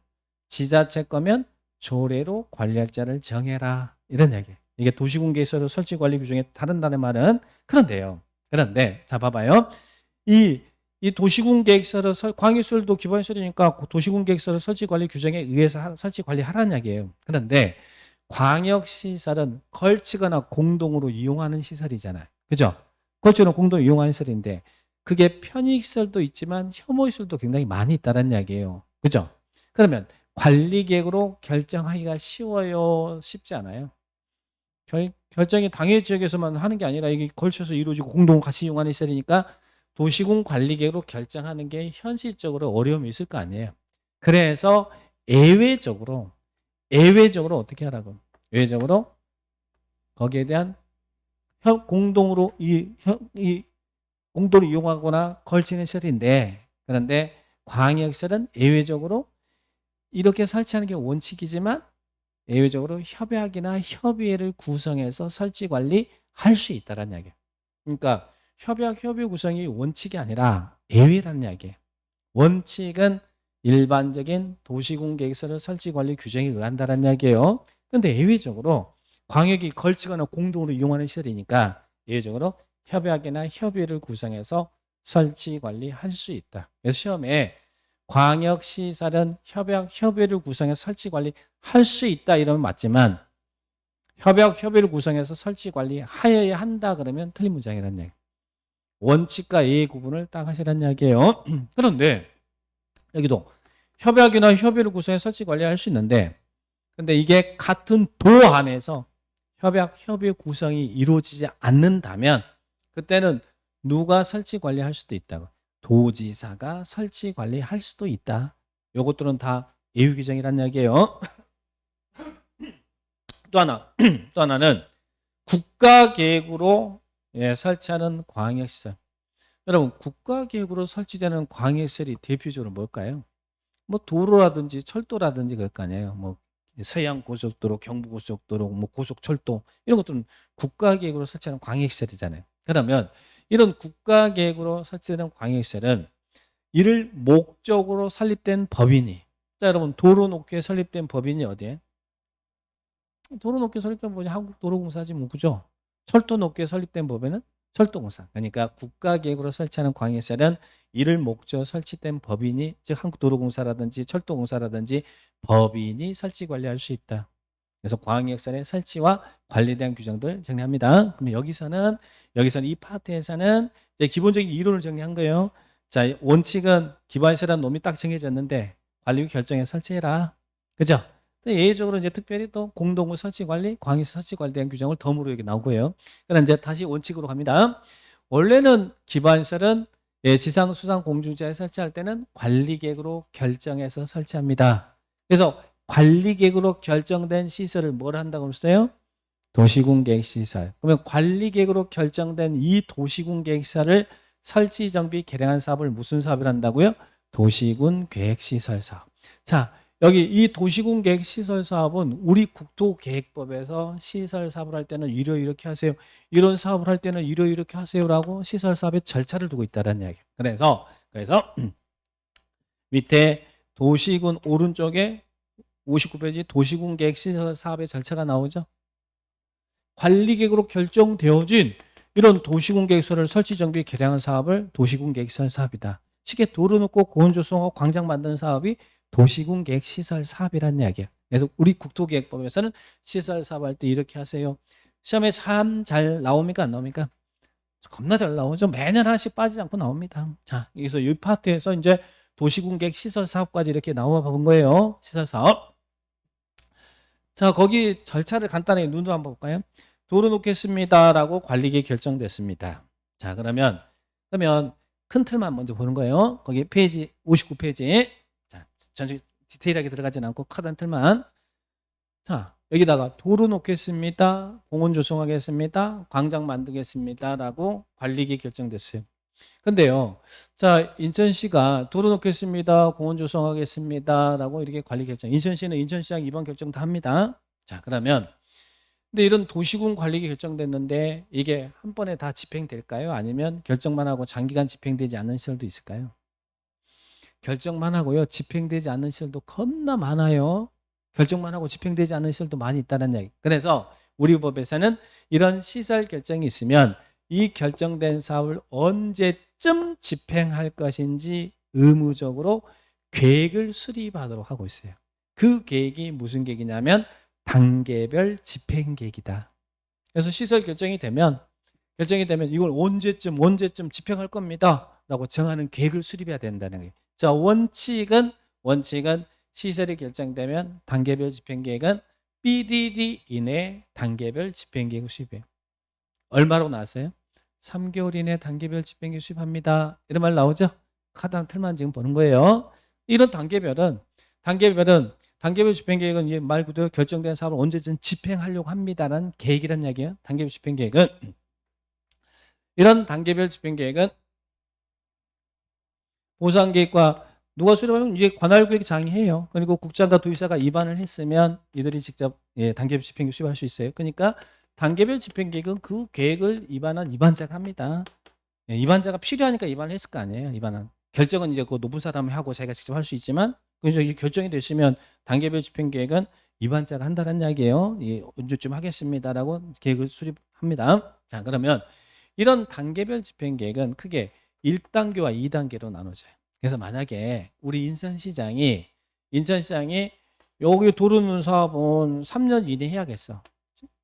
지자체 거면 조례로 관리할 자를 정해라. 이런 얘기예요. 이게 도시군계획시설 설치 관리 규정에 따른다는 말은 그런데요. 그런데 자 봐봐요. 이 도시군계획시설 광역시설도 기반시설이니까 도시군계획시설 설치 관리 규정에 의해서 설치 관리하라는 얘기예요. 그런데 광역시설은 걸치거나 공동으로 이용하는 시설이잖아요. 그죠? 걸치거나 공동으로 이용하는 시설인데 그게 편익시설도 있지만 혐오시설도 굉장히 많이 있다는 이야기예요. 그죠? 그러면 관리계획으로 결정하기가 쉬워요? 쉽지 않아요? 결정이 당해 지역에서만 하는 게 아니라 이게 걸쳐서 이루어지고 공동 같이 이용하는 시설이니까 도시군 관리계획으로 결정하는 게 현실적으로 어려움이 있을 거 아니에요. 그래서 예외적으로 어떻게 하라고? 예외적으로 거기에 대한 공동으로 공동으로 이용하거나 걸치는 시설인데, 그런데 광역시설은 예외적으로 이렇게 설치하는 게 원칙이지만 예외적으로 협약이나 협의회를 구성해서 설치 관리할 수 있다는 이야기예요. 그러니까 협의 구성이 원칙이 아니라 예외라는 이야기예요. 원칙은 일반적인 도시공계획서를 설치 관리 규정에 의한다는 이야기예요. 그런데 예외적으로 광역이 걸치거나 공동으로 이용하는 시설이니까 예외적으로 협약이나 협의를 구성해서 설치 관리할 수 있다. 그래서 시험에 광역시설은 협약, 협의를 구성해서 설치 관리할 수 있다 이러면 맞지만 협약, 협의를 구성해서 설치 관리하여야 한다 그러면 틀린 문장이라는 얘기. 원칙과 예의 구분을 딱 하시라는 이야기예요. 그런데 여기도 협약이나 협의를 구성해서 설치 관리할 수 있는데, 근데 이게 같은 도 안에서 협약, 협의 구성이 이루어지지 않는다면 그때는 누가 설치 관리할 수도 있다고. 도지사가 설치 관리할 수도 있다. 요것들은 다 예우 규정이란 이야기예요. 또 하나는 국가계획으로 설치하는 광역시설. 여러분, 국가계획으로 설치되는 광역시설이 대표적으로 뭘까요? 뭐 도로라든지 철도라든지 그럴 거 아니에요. 뭐 서해안고속도로, 경부고속도로, 뭐 고속철도 이런 것들은 국가계획으로 설치하는 광역시설이잖아요. 그러면 이런 국가계획으로 설치되는 광역시설은 이를 목적으로 설립된 법인이, 자 여러분, 도로놓기에 설립된 법인이 어디에? 도로놓기에 설립된 법인이 한국도로공사지 뭐, 그죠? 철도놓기에 설립된 법인은 철도공사. 그러니까 국가계획으로 설치하는 광역시설은 이를 목적으로 설치된 법인이, 즉 한국도로공사라든지 철도공사라든지 법인이 설치 관리할 수 있다. 그래서 광역시설의 설치와 관리에 대한 규정들 정리합니다. 그럼 여기서는 이 파트에서는 이제 기본적인 이론을 정리한 거예요. 자, 원칙은 기반시설이라는 놈이 딱 정해졌는데 관리 결정에 설치해라. 그죠? 예외적으로 이제 특별히 또 공동구 설치 관리, 광역시설 설치 관리에 대한 규정을 덤으로 여기 나오고요. 그럼 이제 다시 원칙으로 갑니다. 원래는 기반시설은 지상, 수상, 공중지하에 설치할 때는 관리계획으로 결정해서 설치합니다. 그래서 관리계획으로 결정된 시설을 뭘 한다고 했어요? 도시군계획시설. 그러면 관리계획으로 결정된 이 도시군계획시설을 설치, 정비, 개량한 사업을 무슨 사업을 한다고요? 도시군계획시설 사업. 자, 여기 이 도시군계획시설 사업은 우리 국토계획법에서 시설 사업을 할 때는 이렇게 하세요. 이런 사업을 할 때는 이렇게 하세요라고 시설 사업의 절차를 두고 있다는 이야기예요. 그래서 밑에 도시군 오른쪽에 59페이지 도시군계획시설 사업의 절차가 나오죠. 관리계획으로 결정되어진 이런 도시군계획시설을 설치, 정비, 개량한 사업을 도시군계획시설 사업이다. 쉽게 도로 놓고 공원 조성하고 광장 만드는 사업이 도시군계획시설 사업이라는 이야기예요. 그래서 우리 국토계획법에서는 시설 사업할 때 이렇게 하세요. 시험에 참 잘 나옵니까? 안 나옵니까? 겁나 잘 나오죠. 매년 하나씩 빠지지 않고 나옵니다. 자, 여기서 이 파트에서 이제 도시군계획시설 사업까지 이렇게 나와 본 거예요. 시설 사업. 자, 거기 절차를 간단하게 눈으로 한번 볼까요? 도로 놓겠습니다라고 관리계획 결정됐습니다. 자, 그러면 큰 틀만 먼저 보는 거예요. 거기 페이지 59페이지. 자, 전체 디테일하게 들어가지는 않고 커다란 틀만. 자, 여기다가 도로 놓겠습니다. 공원 조성하겠습니다. 광장 만들겠습니다라고 관리계획 결정됐어요. 근데요, 자, 인천시가 도로 놓겠습니다. 공원 조성하겠습니다라고 이렇게 관리 결정. 인천시는 인천시장 이번 결정도 합니다. 자, 그러면 근데 이런 도시군 관리계 결정됐는데 이게 한 번에 다 집행될까요? 아니면 결정만 하고 장기간 집행되지 않는 시설도 있을까요? 결정만 하고요, 집행되지 않는 시설도 겁나 많아요. 결정만 하고 집행되지 않는 시설도 많이 있다는 얘기. 그래서 우리 법에서는 이런 시설 결정이 있으면 이 결정된 사업을 언제쯤 집행할 것인지 의무적으로 계획을 수립하도록 하고 있어요. 그 계획이 무슨 계획이냐면 단계별 집행 계획이다. 그래서 시설 결정이 되면 이걸 언제쯤 집행할 겁니다. 라고 정하는 계획을 수립해야 된다는 거예요. 자, 원칙은 시설이 결정되면 단계별 집행계획은 BDD 이내 단계별 집행계획을 수립해요. 얼마로 나왔어요? 3개월 이내 단계별 집행계획 수립합니다. 이런 말 나오죠? 카드 한 틀만 지금 보는 거예요. 이런 단계별 집행계획은 말 그대로 결정된 사업을 언제든 집행하려고 합니다라는 계획이란 이야기예요. 단계별 집행계획은 이런 단계별 집행계획은 보상계획과 누가 수립하면 이게 관할구획 장이해요. 그리고 국장과 도의사가 입안을 했으면 이들이 직접 단계별 집행계획 수립할 수 있어요. 그러니까 단계별 집행계획은 그 계획을 입안한 입안자가 합니다. 입안자가 필요하니까 입안을 했을 거 아니에요. 입안한 결정은 이제 그 높은 사람이 하고 자기가 직접 할 수 있지만 그래서 이 결정이 됐으면 단계별 집행계획은 입안자가 한다는 이야기예요. 언제쯤 하겠습니다라고 계획을 수립합니다. 자, 그러면 이런 단계별 집행계획은 크게 1단계와 2단계로 나눠져요. 그래서 만약에 우리 인천시장이 여기 도로 놓는 사업은 3년 이내 해야겠어.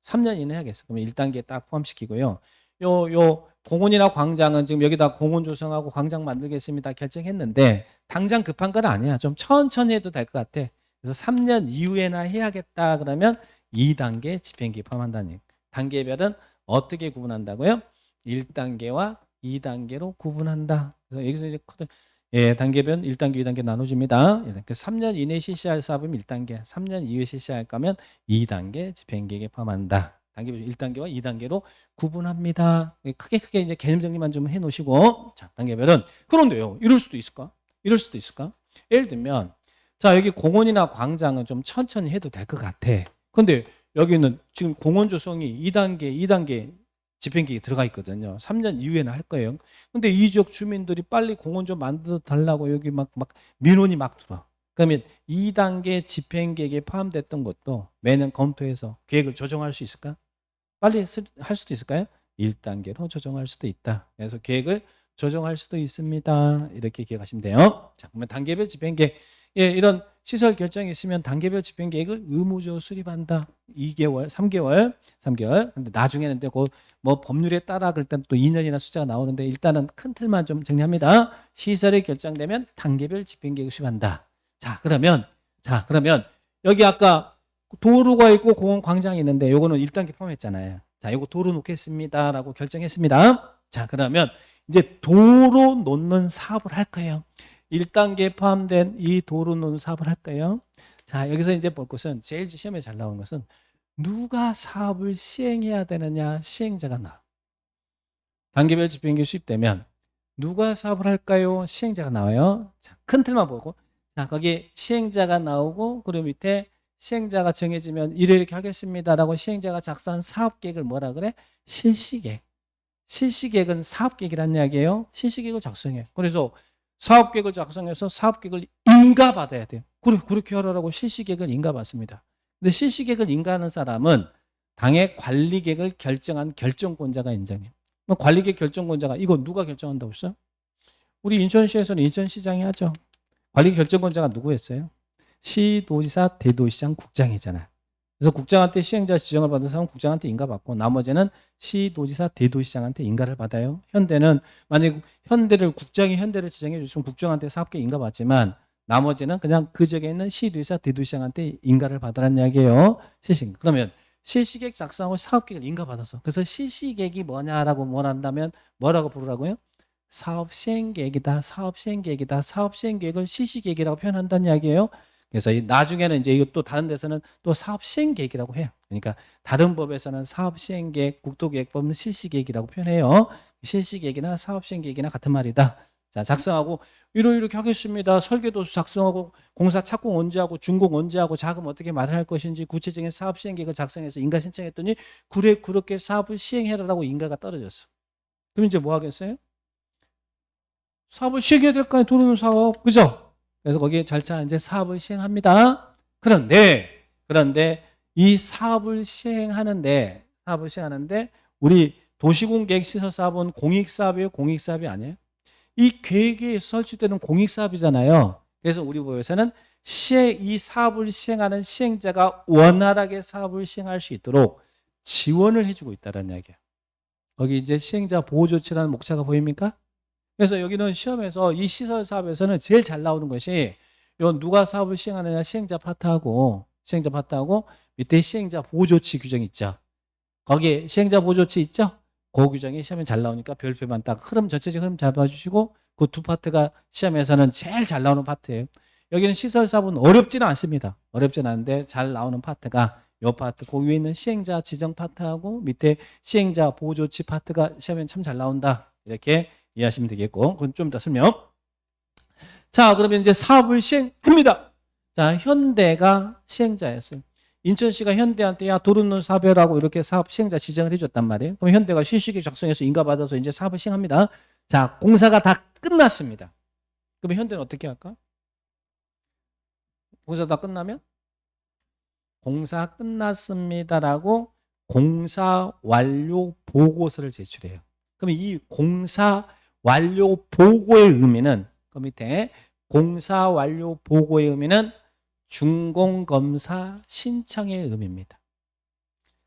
3년 이내 해야겠어. 그러면 1단계에 딱 포함시키고요. 요 공원이나 광장은 지금 여기다 공원 조성하고 광장 만들겠습니다. 결정했는데 당장 급한 건 아니야. 좀 천천히 해도 될 것 같아. 그래서 3년 이후에나 해야겠다 그러면 2단계 집행계획 포함한다는 얘기. 단계별은 어떻게 구분한다고요? 1단계와 2단계로 구분한다. 그래서 여기서 이제 단계별 1단계, 2단계 나눠집니다. 3년 이내 실시할 사업은 1단계, 3년 이후에 실시할 거면 2단계 집행계획에 포함한다. 단계별 1단계와 2단계로 구분합니다. 크게 이제 개념 정리만 좀 해놓으시고, 자, 단계별은 그런데요. 이럴 수도 있을까? 예를 들면, 자, 여기 공원이나 광장은 좀 천천히 해도 될 것 같아. 근데 여기는 지금 공원 조성이 2단계 집행계획에 들어가 있거든요. 3년 이후에는 할 거예요. 근데 이 지역 주민들이 빨리 공원 좀 만들어 달라고 여기 막 민원이 막 들어와. 그러면 2단계 집행계획에 포함됐던 것도 매년 검토해서 계획을 조정할 수 있을까? 빨리 할 수도 있을까요? 1단계로 조정할 수도 있다. 그래서 계획을 조정할 수도 있습니다. 이렇게 기억하시면 돼요. 자, 그러면 단계별 집행계획, 이런 시설 결정이 있으면 단계별 집행계획을 의무적으로 수립한다. 2개월, 3개월. 근데 나중에는 뭐 법률에 따라 그럴 땐 또 2년이나 숫자가 나오는데 일단은 큰 틀만 좀 정리합니다. 시설이 결정되면 단계별 집행계획을 수립한다. 자, 그러면 여기 아까 도로가 있고 공원 광장이 있는데 요거는 1단계 포함했잖아요. 자, 요거 도로 놓겠습니다라고 결정했습니다. 자, 그러면 이제 도로 놓는 사업을 할 거예요. 1단계에 포함된 이 도로 놓는 사업을 할 거예요. 자, 여기서 이제 볼 것은 제일 시험에 잘 나오는 것은 누가 사업을 시행해야 되느냐, 시행자가 나와. 단계별 집행계획 수립되면 누가 사업을 할까요? 시행자가 나와요. 자, 큰 틀만 보고, 자, 거기 시행자가 나오고, 그리고 밑에 시행자가 정해지면 이렇게 하겠습니다라고 시행자가 작성한 사업계획을 뭐라 그래? 실시계획. 실시계획은 사업계획이라는 이야기예요. 실시계획을 작성해. 그래서 사업계획을 작성해서 사업계획을 인가받아야 돼요. 그렇게 하라고 실시계획을 인가받습니다. 근데 실시계획을 인가하는 사람은 당의 관리계획을 결정한 결정권자가 인정해요. 관리계획 결정권자가 이거 누가 결정한다고 했어요? 우리 인천시에서는 인천시장이 하죠. 관리계획 결정권자가 누구였어요? 시도지사, 대도시장, 국장이잖아요. 그래서 국장한테 시행자 지정을 받은 사람은 국장한테 인가받고 나머지는 시도지사, 대도시장한테 인가를 받아요. 현대는 만약에 국장이 현대를 지정해 주시면 국장한테 사업계획 인가받지만 나머지는 그냥 그 지역에 있는 시도지사, 대도시장한테 인가를 받으라는 이야기예요. 실시계획. 그러면 실시계획 작성하고 사업계획을 인가받아서 그래서 실시계획이 뭐냐라고 한다면 뭐라고 부르라고요? 사업시행계획이다. 사업시행계획을 실시계획이라고 표현한다는 이야기예요. 그래서 나중에는 이제 이것도 다른 데서는 또 사업시행계획이라고 해요. 그러니까 다른 법에서는 사업시행계획, 국토계획법은 실시계획이라고 표현해요. 실시계획이나 사업시행계획이나 같은 말이다. 자, 작성하고 이렇게 하겠습니다. 설계도 작성하고 공사 착공 언제 하고 준공 언제 하고 자금 어떻게 마련할 것인지 구체적인 사업시행계획을 작성해서 인가 신청했더니 그렇게 사업을 시행해라라고 인가가 떨어졌어. 그럼 이제 뭐 하겠어요? 사업을 시행해야 될 거 아니에요. 도로는 사업. 그죠? 그래서 거기에 절차 이제 사업을 시행합니다. 그런데 이 사업을 시행하는데 우리 도시공계획시설사업은 공익사업이에요? 공익사업이 아니에요? 이 계획에 설치되는 공익사업이잖아요. 그래서 우리 법에서는 이 사업을 시행하는 시행자가 원활하게 사업을 시행할 수 있도록 지원을 해주고 있다는 이야기예요. 거기 이제 시행자 보호조치라는 목차가 보입니까? 그래서 여기는 시험에서 이 시설 사업에서는 제일 잘 나오는 것이 요 누가 사업을 시행하느냐 시행자 파트하고 밑에 시행자 보조치 규정 있죠. 거기에 시행자 보조치 있죠. 그 규정이 시험에 잘 나오니까 별표만 딱 전체적 흐름 잡아주시고 그 두 파트가 시험에서는 제일 잘 나오는 파트예요. 여기는 시설 사업은 어렵지는 않습니다. 어렵지는 않은데 잘 나오는 파트가 요 파트, 그 위에 있는 시행자 지정 파트하고 밑에 시행자 보조치 파트가 시험에 참 잘 나온다. 이렇게 이해하시면 되겠고, 그건 좀 이따 설명. 자, 그러면 이제 사업을 시행합니다. 자, 현대가 시행자였어요. 인천시가 현대한테 야 도로는 사별하고 이렇게 사업 시행자 지정을 해줬단 말이에요. 그럼 현대가 실시계 작성해서 인가받아서 이제 사업을 시행합니다. 자, 공사가 다 끝났습니다. 그럼 현대는 어떻게 할까? 공사 다 끝나면 공사 끝났습니다라고 공사 완료 보고서를 제출해요. 그럼 이 공사 완료 보고의 의미는 그 밑에 공사 완료 보고의 의미는 준공검사 신청의 의미입니다.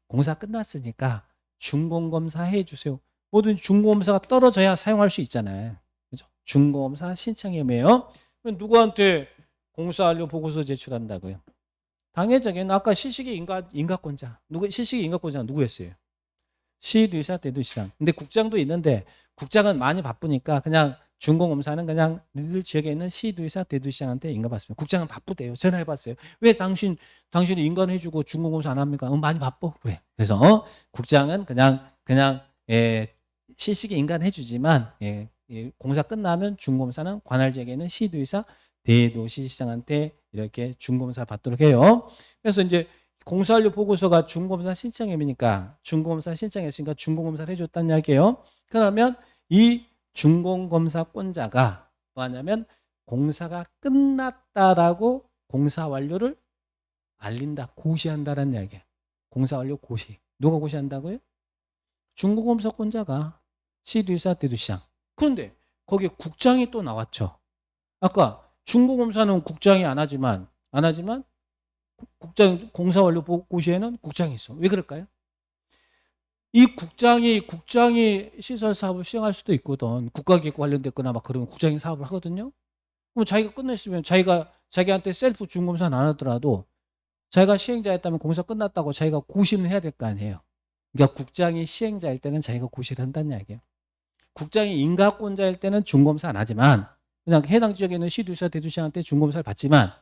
공사 끝났으니까 준공검사 해주세요. 모든 준공검사가 떨어져야 사용할 수 있잖아요. 그죠? 준공검사 신청의 의미예요. 누구한테 공사 완료 보고서 제출한다고요? 당해적인 아까 실시계 인가권자 실시계 인가권자가 누구였어요? 시도지사 대도시장. 근데 국장도 있는데 국장은 많이 바쁘니까 그냥 준공검사는 그냥 늘 지역에 있는 시도지사 대도시장한테 인가받습니다. 국장은 바쁘대요. 전화해봤어요. 왜 당신이 인가해주고 준공검사 안 합니까? 많이 바빠. 그래. 그래서 국장은 그냥 실시계 인가해주지만 공사 끝나면 준공검사는 관할 지역에 있는 시도지사 대도시시장한테 이렇게 준공검사 받도록 해요. 그래서 이제 공사완료 보고서가 준공검사 신청임이니까 준공검사 신청했으니까 준공검사를 해줬다는 이야기예요. 그러면 이 준공검사권자가 뭐 하냐면 공사가 끝났다라고 공사 완료를 알린다, 고시한다라는 이야기예요. 공사 완료 고시. 누가 고시한다고요? 준공검사권자가 시도지사 대도시장. 그런데 거기에 국장이 또 나왔죠. 아까 준공검사는 국장이 안 하지만 국장 공사 완료 고시에는 국장이 있어. 왜 그럴까요? 이 국장이 시설 사업을 시행할 수도 있거든. 국가기획과 관련됐거나 막 그러면 국장이 사업을 하거든요. 그럼 자기가 끝냈으면 자기한테 셀프 준공검사는 안 하더라도 자기가 시행자였다면 공사 끝났다고 자기가 고시는 해야 될 거 아니에요. 그러니까 국장이 시행자일 때는 자기가 고시를 한다는 이야기예요. 국장이 인가권자일 때는 준공검사 안 하지만 그냥 해당 지역에 있는 시도지사 대도시장한테 준공검사를 받지만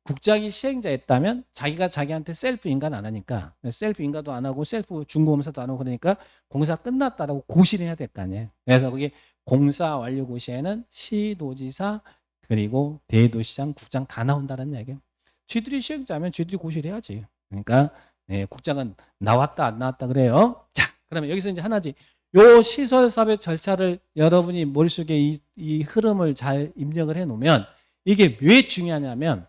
국장이 시행자였다면 자기가 자기한테 셀프 인가는 안 하니까 셀프 인가도 안 하고 셀프 준공검사도 안 하고 그러니까 공사 끝났다라고 고시를 해야 될 거 아니에요. 그래서 거기 공사 완료 고시에는 시도지사 그리고 대도시장, 국장 다 나온다는 이야기예요. 쥐들이 시행자면 쥐들이 고시를 해야지. 그러니까 국장은 나왔다 안 나왔다 그래요. 자, 그러면 여기서 이제 하나지. 요 시설 사업의 절차를 여러분이 머릿속에 이 흐름을 잘 입력을 해 놓으면 이게 왜 중요하냐면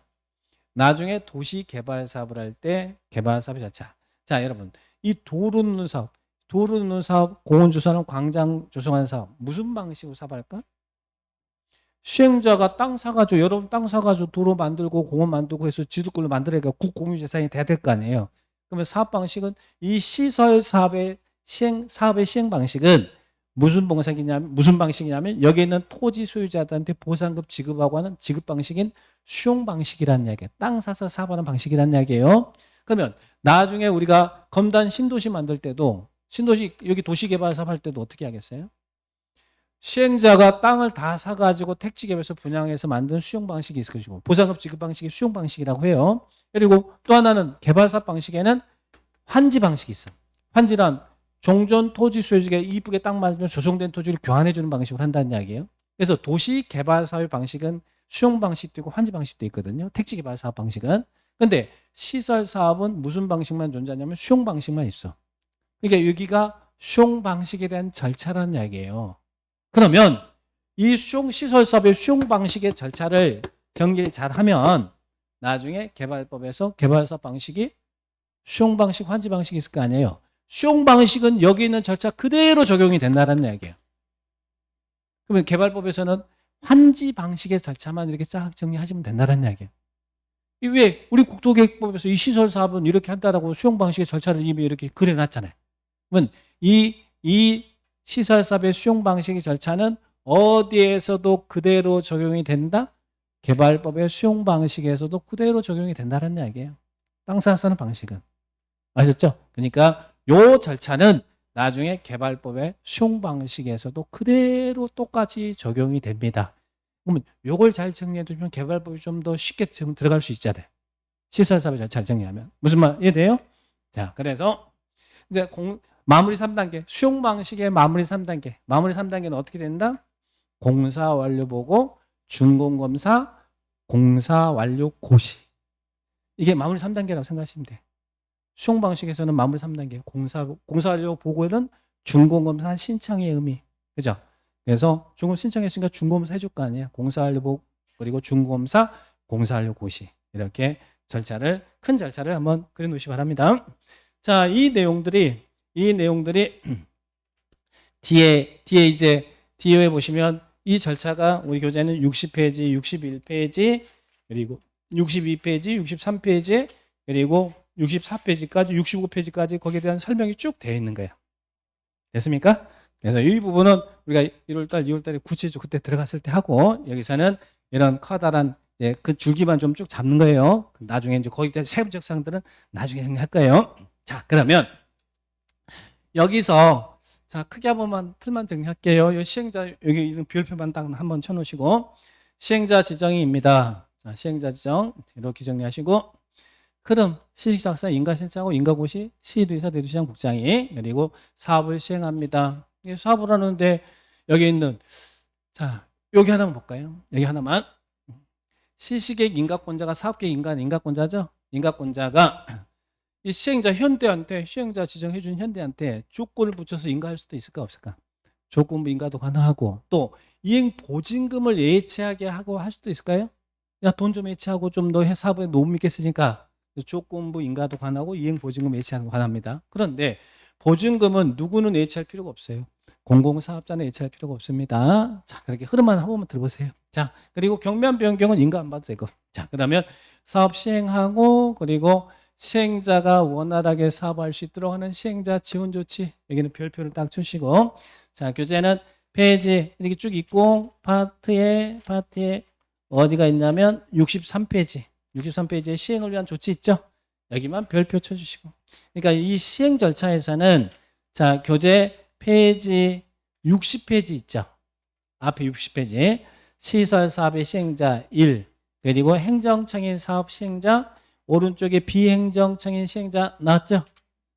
나중에 도시 개발 사업을 할 때 개발 사업의 절차. 자, 여러분. 이 도로 놓는 사업, 공원 조성하는 광장 조성하는 사업 무슨 방식으로 사업할까? 시행자가 땅 사가지고 여러분 땅 사가지고 도로 만들고 공원 만들고 해서 지도권을 만들어야 국공유재산이 돼야 될 거 아니에요. 그러면 사업 방식은 이 시설 사업의 시행 방식은 무슨 방식이냐면 여기 있는 토지 소유자들한테 보상금 지급하고 하는 지급 방식인 수용 방식이라는 이야기예요. 땅 사서 사업하는 방식이라는 이야기예요. 그러면 나중에 우리가 검단 신도시 만들 때도 여기 도시개발 사업 할 때도 어떻게 하겠어요? 시행자가 땅을 다 사가지고 택지개발에서 분양해서 만든 수용 방식이 있을 것이고 보상금 지급 방식이 수용 방식이라고 해요. 그리고 또 하나는 개발사업 방식에는 환지 방식이 있어. 환지란 종전 토지 소유주가 이쁘게 땅 만들면 조성된 토지를 교환해주는 방식으로 한다는 이야기예요. 그래서 도시 개발 사업 방식은 수용 방식도 있고 환지 방식도 있거든요. 택지 개발 사업 방식은. 근데 시설 사업은 무슨 방식만 존재하냐면 수용 방식만 있어. 그러니까 여기가 수용 방식에 대한 절차라는 이야기예요. 그러면 이 시설 사업의 수용 방식의 절차를 정리를 잘 하면 나중에 개발법에서 개발 사업 방식이 수용 방식, 환지 방식이 있을 거 아니에요. 수용 방식은 여기 있는 절차 그대로 적용이 된다는 이야기예요. 그러면 개발법에서는 환지 방식의 절차만 이렇게 쫙 정리하시면 된다는 이야기예요. 왜 우리 국토계획법에서 이 시설 사업은 이렇게 한다라고 수용 방식의 절차를 이미 이렇게 그려놨잖아요. 그러면 이 시설 사업의 수용 방식의 절차는 어디에서도 그대로 적용이 된다? 개발법의 수용 방식에서도 그대로 적용이 된다는 이야기예요. 땅사 쓰는 방식은. 아셨죠? 그러니까 요 절차는 나중에 개발법의 수용 방식에서도 그대로 똑같이 적용이 됩니다. 그러면 요걸 잘 정리해 두시면 개발법이 좀 더 쉽게 들어갈 수 있잖아요. 시설사업을 잘 정리하면. 무슨 말 이해돼요? 자, 그래서 이제 마무리 3단계, 수용 방식의 마무리 3단계. 마무리 3단계는 어떻게 된다? 공사 완료 보고, 준공검사, 공사 완료 고시. 이게 마무리 3단계라고 생각하시면 돼요. 수용 방식에서는 마무리 3단계. 공사 완료 보고는 준공검사 신청의 의미. 그죠? 그래서 준공 신청했으니까 준공검사 해줄 거 아니에요. 공사 완료 보고, 그리고 준공검사, 공사 완료 고시. 이렇게 큰 절차를 한번 그려 놓으시기 바랍니다. 자, 이 내용들이 뒤에 보시면 이 절차가 우리 교재는 60페이지, 61페이지, 그리고 62페이지, 63페이지, 그리고 64페이지까지, 65페이지까지 거기에 대한 설명이 쭉 되어 있는 거예요. 됐습니까? 그래서 이 부분은 우리가 1월달, 2월달에 구체적으로 그때 들어갔을 때 하고, 여기서는 이런 커다란 그 줄기만 좀 쭉 잡는 거예요. 나중에 이제 거기에 대한 세부적 사항들은 나중에 정리할 거예요. 자, 그러면 여기서 자, 크게 한 번만 틀만 정리할게요. 이 시행자 여기 이런 별표만 딱 한번 쳐놓으시고 시행자 지정입니다. 자, 시행자 지정 이렇게 정리하시고 흐름 시식작사 인가실장하고 인가고시 시도의사 대도시장 국장이 그리고 사업을 시행합니다. 이게 사업을 하는데 여기 있는 자 여기 하나만 볼까요? 여기 하나만 시식의 인가권자가 사업계 인가권자죠. 인가권자가 이 시행자 현대한테 시행자 지정해준 현대한테 조건을 붙여서 인가할 수도 있을까 없을까? 조건부 인가도 가능하고 또 이행 보증금을 예치하게 하고 할 수도 있을까요? 야, 돈 좀 예치하고 좀 너 사업에 도움 있겠으니까 조건부 인가도 관하고 이행 보증금 예치하는 거 관합니다. 그런데 보증금은 누구는 예치할 필요가 없어요. 공공사업자는 예치할 필요가 없습니다. 자, 그렇게 흐름만 한 번만 들어보세요. 자, 그리고 경면 변경은 인가 안 봐도 되고. 자, 그러면 사업 시행하고 그리고 시행자가 원활하게 사업할 수 있도록 하는 시행자 지원 조치. 여기는 별표를 딱 주시고. 자, 교재는 페이지 이렇게 쭉 있고 파트에 어디가 있냐면 63페이지. 63페이지에 시행을 위한 조치 있죠? 여기만 별표 쳐주시고. 그러니까 이 시행 절차에서는 자, 교재 페이지 60페이지 있죠? 앞에 60페이지. 시설사업의 시행자 1, 그리고 행정청인 사업 시행자, 오른쪽에 비행정청인 시행자 나왔죠?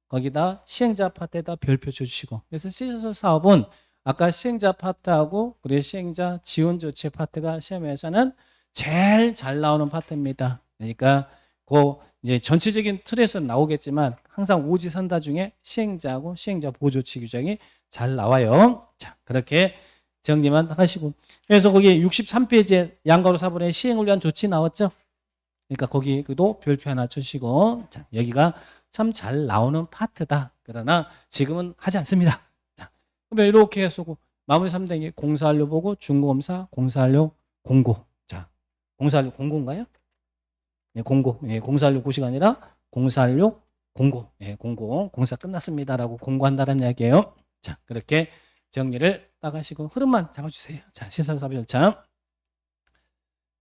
거기다 시행자 파트에다 별표 쳐주시고. 그래서 시설사업은 아까 시행자 파트하고 그리고 시행자 지원 조치 파트가 시험에서는 제일 잘 나오는 파트입니다. 그러니까 그 이제 전체적인 틀에서 나오겠지만 항상 오지선다 중에 시행자하고 시행자 보조치 규정이 잘 나와요. 자, 그렇게 정리만 하시고. 그래서 거기 63페이지에 양가로 4번에 시행을 위한 조치 나왔죠? 그러니까 거기도 별표 하나 주시고. 자, 여기가 참 잘 나오는 파트다. 그러나 지금은 하지 않습니다. 자, 그러면 이렇게 해서 마무리 3단계 공사완료 보고 준공검사 공사완료 공고. 자, 공사완료 공고인가요? 예, 공고. 예, 공사완료 고시가 아니라 공사완료 공고. 예, 공고. 공사 끝났습니다라고 공고한다는 이야기예요. 자, 그렇게 정리를 딱 하시고 흐름만 잡아주세요. 자, 시설사업 절차.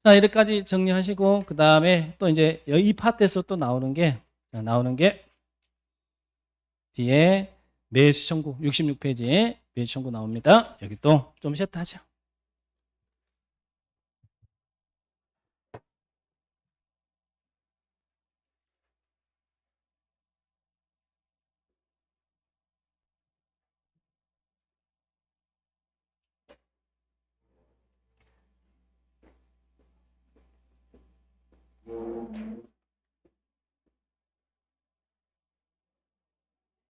자, 이렇게까지 정리하시고 그 다음에 또 이제 이 파트에서 또 나오는 게 뒤에 매수 청구 66페이지에 매수 청구 나옵니다. 여기 또 좀 쉬었다 하죠.